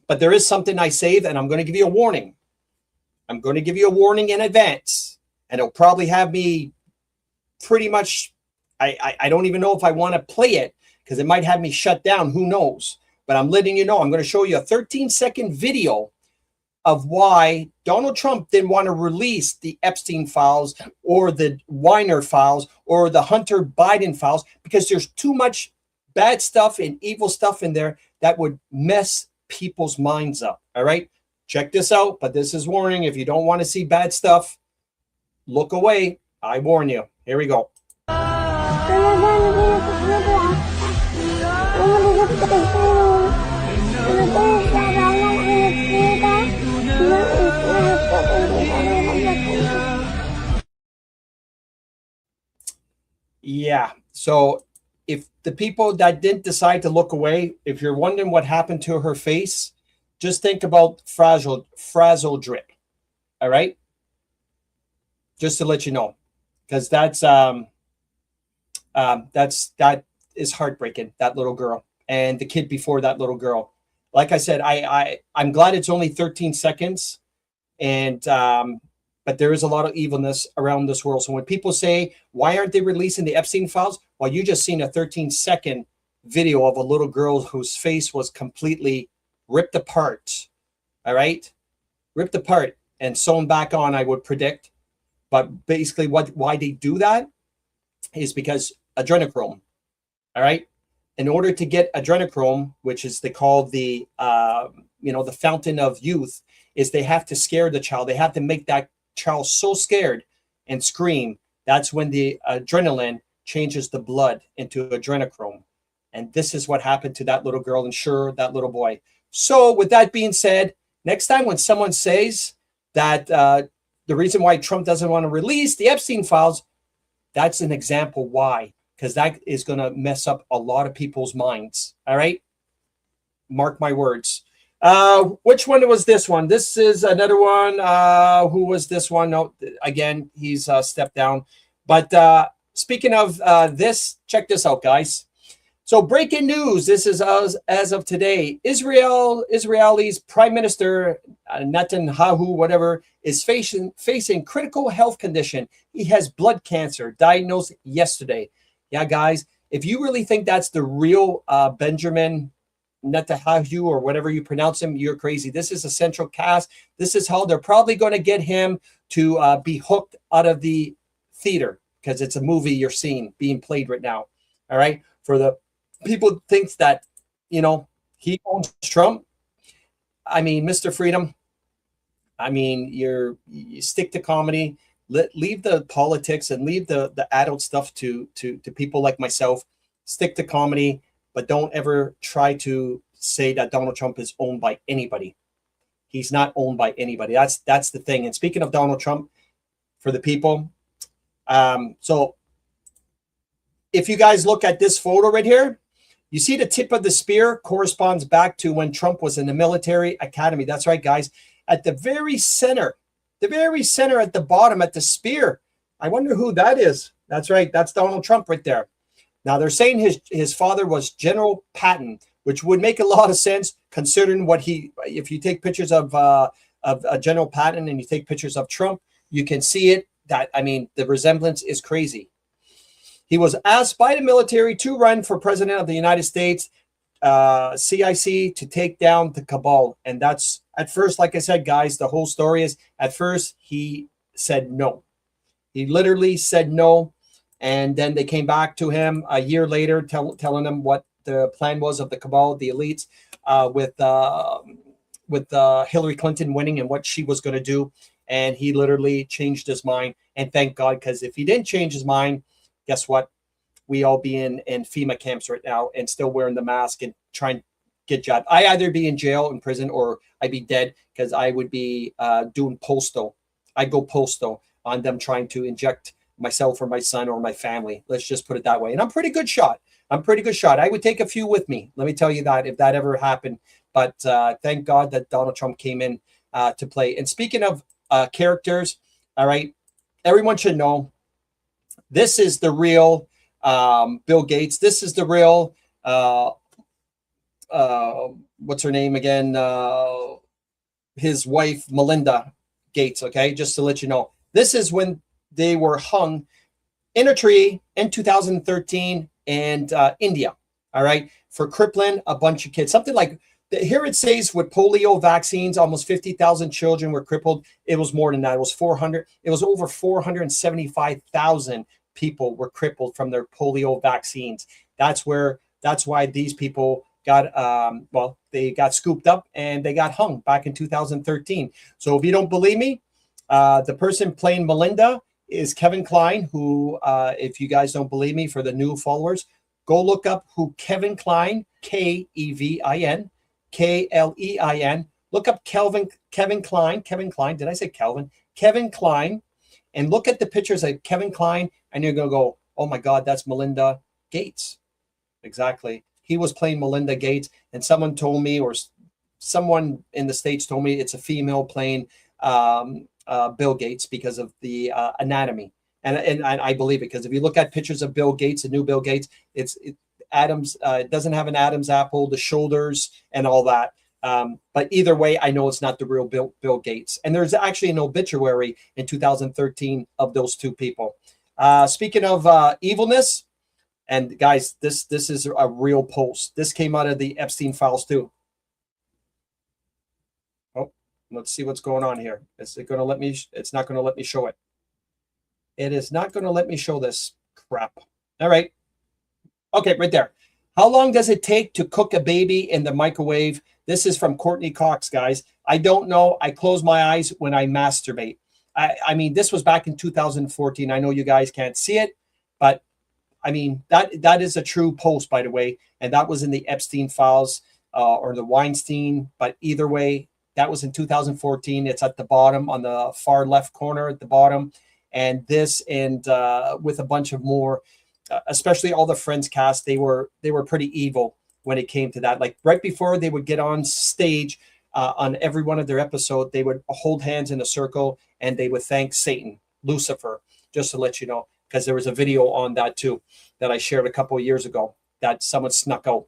but there is something I saved, and I'm going to give you a warning. I'm going to give you a warning in advance, and it'll probably have me pretty much. I don't even know if I want to play it because it might have me shut down. Who knows? But I'm letting you know. I'm going to show you a 13-second video of why Donald Trump didn't want to release the Epstein files or the Weiner files or the Hunter Biden files, because there's too much bad stuff and evil stuff in there that would mess people's minds up. All right, check this out. But this is warning. If you don't want to see bad stuff, look away. I warn you. Here we go. Yeah. So if the people that didn't decide to look away, if you're wondering what happened to her face, just think about frazzle drip. All right. Just to let you know, because that is heartbreaking. That little girl and the kid before that little girl. Like I said, I'm glad it's only 13 seconds, and but there is a lot of evilness around this world. So when people say, why aren't they releasing the Epstein files? Well, you just seen a 13-second video of a little girl whose face was completely ripped apart. All right, ripped apart. and sewn back on, I would predict. But basically, why they do that is because adrenochrome. All right. In order to get adrenochrome, which is they call the the fountain of youth, is they have to scare the child. They have to make that child so scared and scream. That's when the adrenaline changes the blood into adrenochrome. And this is what happened to that little girl and sure, that little boy. So with that being said, next time when someone says that the reason why Trump doesn't want to release the Epstein files, that's an example why, because that is going to mess up a lot of people's minds. All right. Mark my words. Which one was this one? This is another one. Who was this one? No, again, he's stepped down. But speaking of this, check this out, guys. So breaking news. This is as of today. Israel's Prime Minister Netanyahu, whatever, is facing critical health condition. He has blood cancer, diagnosed yesterday. Yeah, guys, if you really think that's the real Benjamin Netanyahu or whatever you pronounce him, you're crazy. This is a central cast. This is how they're probably going to get him to be hooked out of the theater because it's a movie you're seeing being played right now. All right. For the people thinks that, he owns Trump. I mean, Mr. Freedom, I mean, you stick to comedy, leave the politics and leave the adult stuff to people like myself. Stick to comedy, but don't ever try to say that Donald Trump is owned by anybody. He's not owned by anybody. That's the thing. And speaking of Donald Trump, for the people, so if you guys look at this photo right here, you see the tip of the spear corresponds back to when Trump was in the military academy. That's right, guys. At the very center at the bottom, at the spear. I wonder who that is. That's right. That's Donald Trump right there. Now, they're saying his father was General Patton, which would make a lot of sense considering if you take pictures of General Patton and you take pictures of Trump, you can see it. The resemblance is crazy. He was asked by the military to run for president of the United States, CIC, to take down the cabal. And that's, at first, like I said, guys, the whole story is, at first, he said no. He literally said no. And then they came back to him a year later, telling him what the plan was of the cabal, the elites, with Hillary Clinton winning and what she was going to do. And he literally changed his mind. And thank God, because if he didn't change his mind, guess what? We all be in FEMA camps right now and still wearing the mask and trying to get jabbed. I either be in jail, in prison, or I'd be dead because I would be doing postal. I'd go postal on them trying to inject myself or my son or my family. Let's just put it that way. And I'm pretty good shot. I would take a few with me. Let me tell you that if that ever happened. But thank God that Donald Trump came in to play. And speaking of characters, all right, everyone should know this is the real Bill Gates. This is the real, what's her name again? His wife, Melinda Gates, okay? Just to let you know. This is when they were hung in a tree in 2013 in India, all right? For crippling a bunch of kids. Something like, here it says with polio vaccines, almost 50,000 children were crippled. It was more than that. It was 400. It was over 475,000 people were crippled from their polio vaccines. That's why these people got, they got scooped up and they got hung back in 2013. So if you don't believe me, the person playing Melinda is Kevin Kline, who, if you guys don't believe me, for the new followers, go look up who Kevin Kline, Kevin, Klein, look up Kevin Kline. Did I say Kelvin? Kevin Kline, and look at the pictures of Kevin Kline, and you're going to go, oh my God, that's Melinda Gates. Exactly. He was playing Melinda Gates, and someone told me, or someone in the States told me, it's a female playing Bill Gates because of the anatomy. And I believe it, because if you look at pictures of Bill Gates, the new Bill Gates, Adams, it doesn't have an Adam's apple, the shoulders and all that. But either way, I know it's not the real Bill Gates. And there's actually an obituary in 2013 of those two people. Speaking of evilness, and guys, this is a real post. This came out of the Epstein files too. Oh, Let's see what's going on here. Is it going to let me? It's not going to let me show it. It is not going to let me show this crap. All right. Okay, right there. How long does it take to cook a baby in the microwave? This is from Courtney Cox, guys. I don't know. I close my eyes when I masturbate. I mean, this was back in 2014. I know you guys can't see it, but I mean, that is a true post, by the way. And that was in the Epstein files or the Weinstein. But either way, that was in 2014. It's at the bottom on the far left corner at the bottom. And this and with a bunch of more, especially all the Friends cast, they were pretty evil when it came to that. Like right before they would get on stage on every one of their episodes, they would hold hands in a circle and they would thank Satan, Lucifer, just to let you know, because there was a video on that too that I shared a couple of years ago that someone snuck out.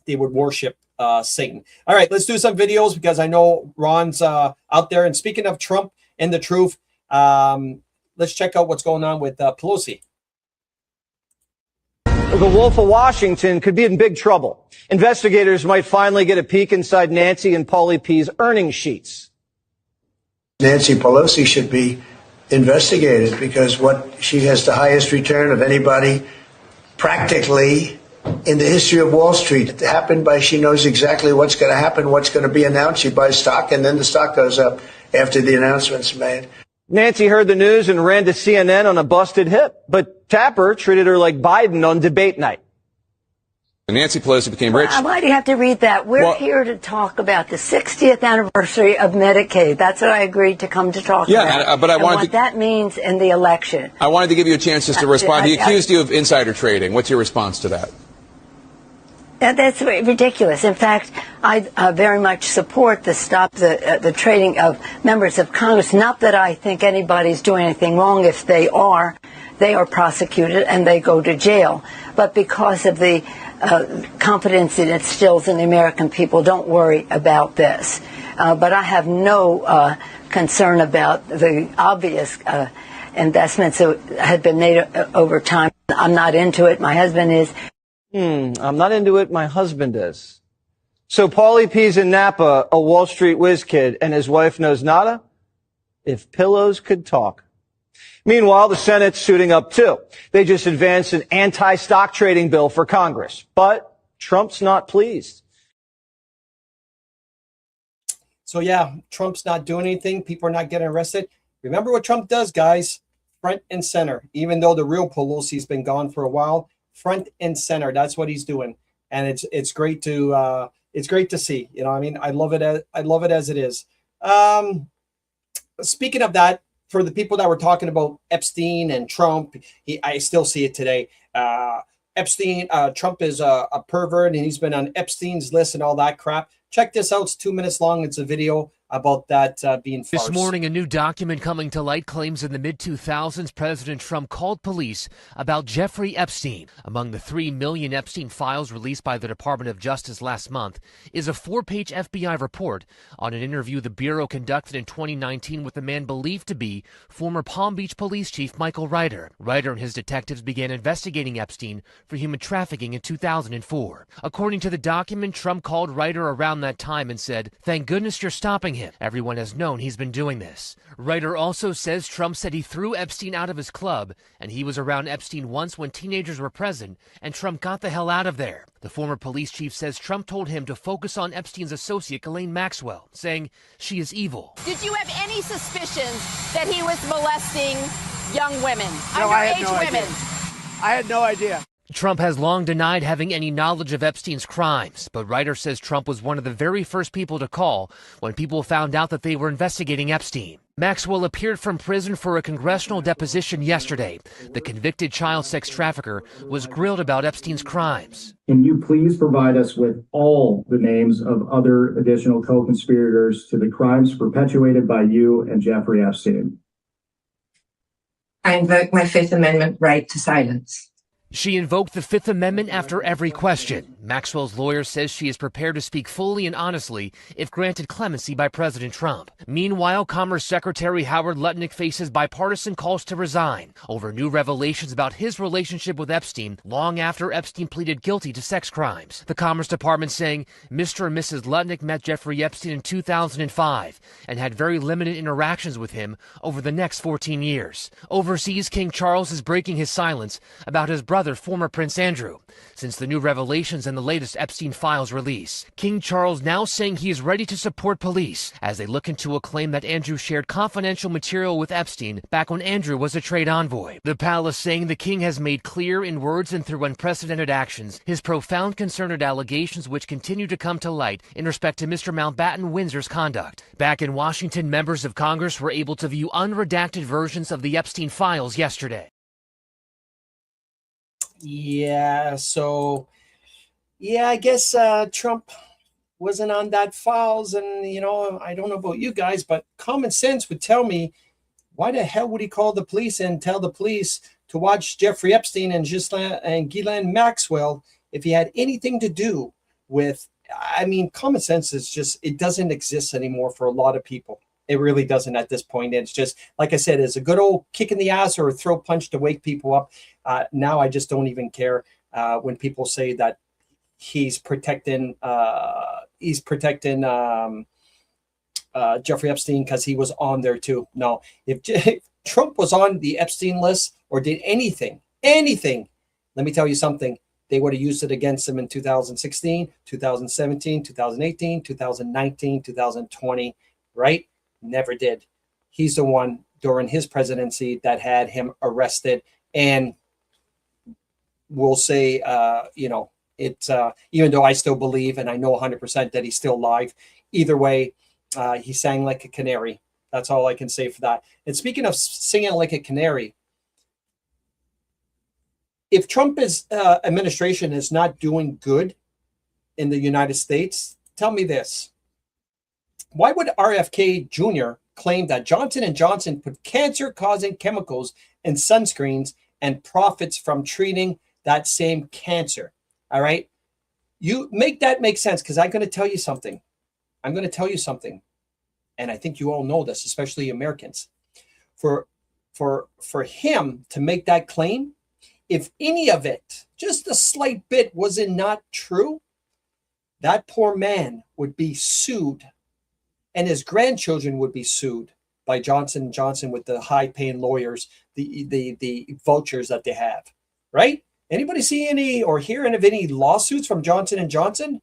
They would worship Satan. All right, let's do some videos because I know Ron's out there. And speaking of Trump and the truth, let's check out what's going on with Pelosi. The Wolf of Washington could be in big trouble. Investigators might finally get a peek inside Nancy and Paulie P's earnings sheets. Nancy Pelosi should be investigated because she has the highest return of anybody practically in the history of Wall Street. It happened by she knows exactly what's going to happen, what's going to be announced. She buys stock and then the stock goes up after the announcement's made. Nancy heard the news and ran to CNN on a busted hip, but Tapper treated her like Biden on debate night. Nancy Pelosi became rich. Why do you have to read that? We're here to talk about the 60th anniversary of Medicaid. That's what I agreed to come to talk about. Yeah, but I wanted what that means in the election. I wanted to give you a chance just to respond. He accused you of insider trading. What's your response to that? That's ridiculous. In fact, I very much support the stop the trading of members of Congress. Not that I think anybody's doing anything wrong. If they are prosecuted and they go to jail. But because of the confidence it instills in the American people, don't worry about this. But I have no concern about the obvious investments that had been made over time. I'm not into it. My husband is. I'm not into it. My husband is. So Paulie P's in Napa, a Wall Street whiz kid, and his wife knows nada? If pillows could talk. Meanwhile, the Senate's suiting up too. They just advanced an anti-stock trading bill for Congress. But Trump's not pleased. So yeah, Trump's not doing anything. People are not getting arrested. Remember what Trump does, guys. Front and center. Even though the real Pelosi's been gone for a while, front and center. That's what he's doing, and it's great to see. You know, I mean, I love it as it is. Speaking of that, for the people that were talking about Epstein and Trump, I still see it today. Epstein, Trump is a pervert, and he's been on Epstein's list and all that crap. Check this out. It's 2 minutes long. It's a video about that being farce. This morning, a new document coming to light claims in the mid-2000s, President Trump called police about Jeffrey Epstein. Among the 3 million Epstein files released by the Department of Justice last month is a 4-page FBI report on an interview the Bureau conducted in 2019 with a man believed to be former Palm Beach Police Chief Michael Ryder. Ryder and his detectives began investigating Epstein for human trafficking in 2004. According to the document, Trump called Ryder around that time and said, "Thank goodness you're stopping him. Everyone has known he's been doing this." Ryder also says Trump said he threw Epstein out of his club, and he was around Epstein once when teenagers were present, and Trump got the hell out of there. The former police chief says Trump told him to focus on Epstein's associate, Ghislaine Maxwell, saying she is evil. Did you have any suspicions that he was molesting young women, No, I had underage no women? idea. I had no idea. Trump has long denied having any knowledge of Epstein's crimes, but Ryder says Trump was one of the very first people to call when people found out that they were investigating Epstein. Maxwell appeared from prison for a congressional deposition yesterday. The convicted child sex trafficker was grilled about Epstein's crimes. Can you please provide us with all the names of other additional co-conspirators to the crimes perpetuated by you and Jeffrey Epstein? I invoke my Fifth Amendment right to silence. She invoked the Fifth Amendment after every question. Maxwell's lawyer says she is prepared to speak fully and honestly if granted clemency by President Trump. Meanwhile, Commerce Secretary Howard Lutnick faces bipartisan calls to resign over new revelations about his relationship with Epstein long after Epstein pleaded guilty to sex crimes. The Commerce Department saying Mr. and Mrs. Lutnick met Jeffrey Epstein in 2005 and had very limited interactions with him over the next 14 years. Overseas, King Charles is breaking his silence about his brother, former Prince Andrew, since the new revelations and the latest Epstein files release. King Charles now saying he is ready to support police as they look into a claim that Andrew shared confidential material with Epstein back when Andrew was a trade envoy. The palace saying the king has made clear in words and through unprecedented actions his profound concern at allegations which continue to come to light in respect to Mr. Mountbatten Windsor's conduct. Back in Washington, members of Congress were able to view unredacted versions of the Epstein files yesterday. Yeah, so, yeah, I guess Trump wasn't on that files. And, you know, I don't know about you guys, but common sense would tell me, why the hell would he call the police and tell the police to watch Jeffrey Epstein and Ghislaine Maxwell if he had anything to do with, I mean, common sense is just, it doesn't exist anymore for a lot of people. It really doesn't at this point. It's just, like I said, it's a good old kick in the ass or a throat punch to wake people up. Now I just don't even care when people say that he's protecting Jeffrey Epstein because he was on there too. No, if Trump was on the Epstein list or did anything, let me tell you something. They would have used it against him in 2016, 2017, 2018, 2019, 2020, right? Never did. He's the one during his presidency that had him arrested. And we'll say, you know, it's even though I still believe and I know 100% that he's still alive, either way, he sang like a canary. That's all I can say for that. And speaking of singing like a canary, if Trump's administration is not doing good in the United States, tell me this. Why would RFK Jr. claim that Johnson & Johnson put cancer-causing chemicals in sunscreens and profits from treating that same cancer? All right? You make that make sense, because I'm going to tell you something. And I think you all know this, especially Americans. For him to make that claim, if any of it, just a slight bit, wasn't not true, that poor man would be sued, and his grandchildren would be sued by Johnson & Johnson with the high-paying lawyers, the vouchers that they have, right? Anybody see any or hear of any lawsuits from Johnson & Johnson?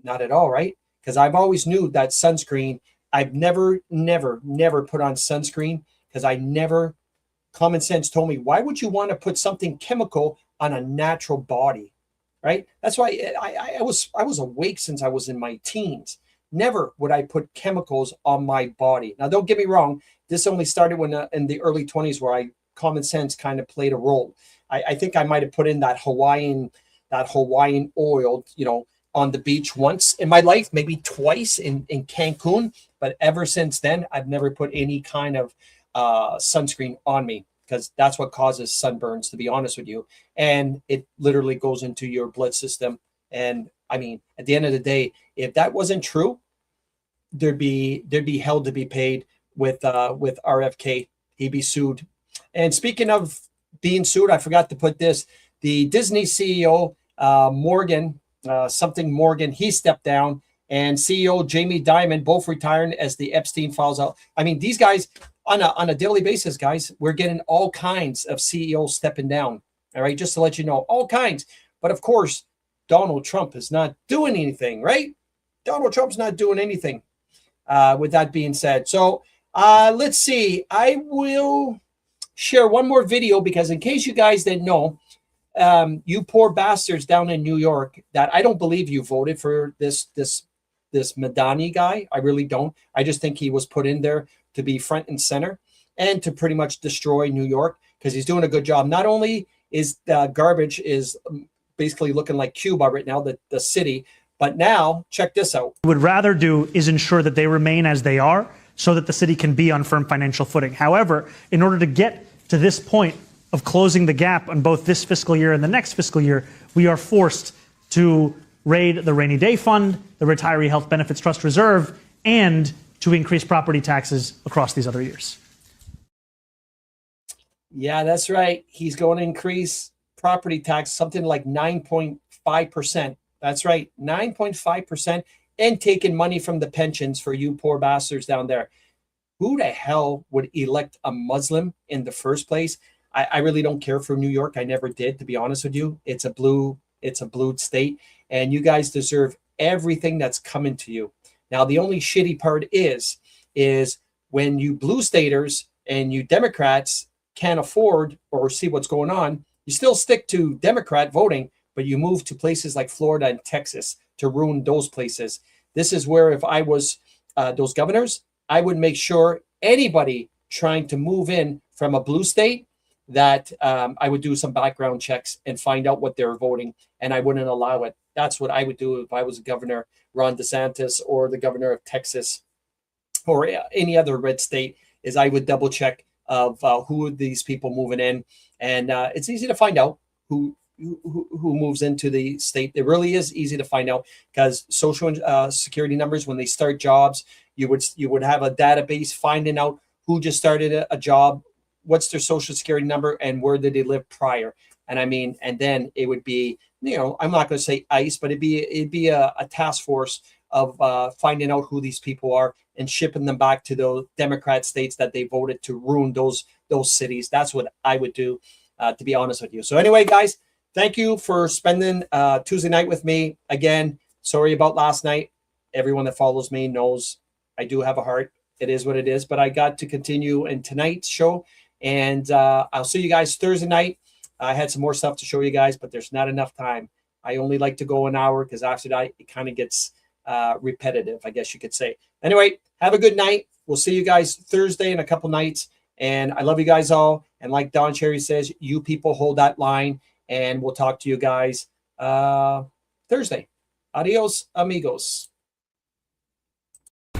Not at all, right? Because I've always knew that sunscreen, I've never put on sunscreen because common sense told me, why would you want to put something chemical on a natural body, right? That's why I was awake since I was in my teens. Never would I put chemicals on my body. Now, don't get me wrong. This only started when in the early 20s where common sense kind of played a role. I think I might have put in that Hawaiian oil, you know, on the beach once in my life, maybe twice in Cancun. But ever since then, I've never put any kind of sunscreen on me, because that's what causes sunburns, to be honest with you. And it literally goes into your blood system. And I mean, at the end of the day, if that wasn't true, there'd be hell to be paid with RFK. He'd be sued. And speaking of being sued, I forgot to put this. The Disney CEO, Morgan, he stepped down, and CEO Jamie Dimon both retired as the Epstein files out. I mean, these guys on a daily basis, guys, we're getting all kinds of CEOs stepping down. All right, just to let you know, all kinds. But of course, Donald Trump is not doing anything, right? Donald Trump's not doing anything. With that being said, so let's see. I will share one more video, because in case you guys didn't know, you poor bastards down in New York, that I don't believe you voted for this Madani guy. I really don't. I just think he was put in there to be front and center and to pretty much destroy New York, because he's doing a good job. Not only is garbage is basically looking like Cuba right now, the city, but now check this out. What would rather do is ensure that they remain as they are so that the city can be on firm financial footing. However, in order to get to this point of closing the gap on both this fiscal year and the next fiscal year, we are forced to raid the rainy day fund, the retiree health benefits trust reserve, and to increase property taxes across these other years. Yeah, that's right. He's going to increase property tax something like 9.5%. That's right, 9.5%, and taking money from the pensions for you poor bastards down there. Who the hell would elect a Muslim in the first place? I really don't care for New York. I never did, to be honest with you. It's a blue state, and you guys deserve everything that's coming to you. Now, the only shitty part is when you blue staters and you Democrats can't afford or see what's going on, you still stick to Democrat voting, but you move to places like Florida and Texas to ruin those places. This is where if I was those governors, I would make sure anybody trying to move in from a blue state that I would do some background checks and find out what they're voting, and I wouldn't allow it. That's what I would do if I was Governor Ron DeSantis or the governor of Texas or any other red state, is I would double check of who are these people moving in. And it's easy to find out who moves into the state. It really is easy to find out because social security numbers, when they start jobs, you would have a database finding out who just started a job, what's their social security number, and where did they live prior. And I mean, and then it would be, I'm not going to say ICE, but it'd be a task force of finding out who these people are and shipping them back to those Democrat states that they voted to ruin those cities. That's what I would do, to be honest with you. So anyway, guys, thank you for spending Tuesday night with me. Again, sorry about last night. Everyone that follows me knows I do have a heart. It is what it is, but I got to continue in tonight's show. And I'll see you guys Thursday night. I had some more stuff to show you guys, but there's not enough time. I only like to go an hour because after that, it kind of gets repetitive, I guess you could say. Anyway, have a good night. We'll see you guys Thursday in a couple nights. And I love you guys all. And like Don Cherry says, you people hold that line. And we'll talk to you guys Thursday. Adios, amigos.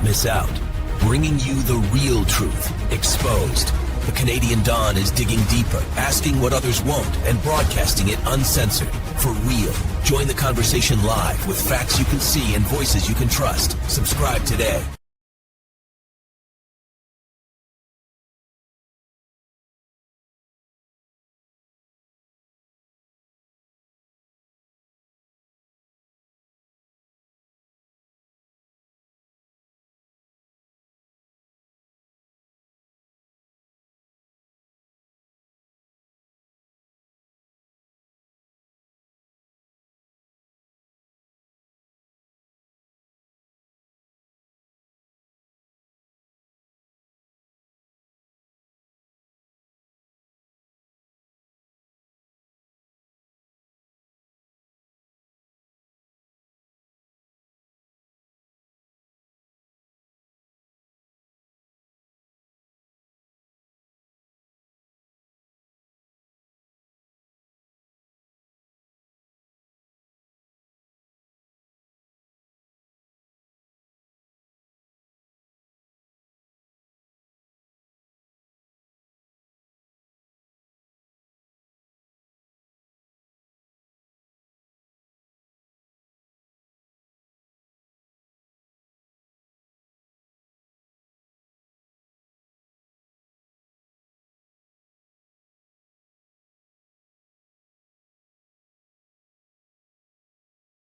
Miss out. Bringing you the real truth, exposed. The Canadian Don is digging deeper, asking what others won't, and broadcasting it uncensored. For real. Join the conversation live with facts you can see and voices you can trust. Subscribe today.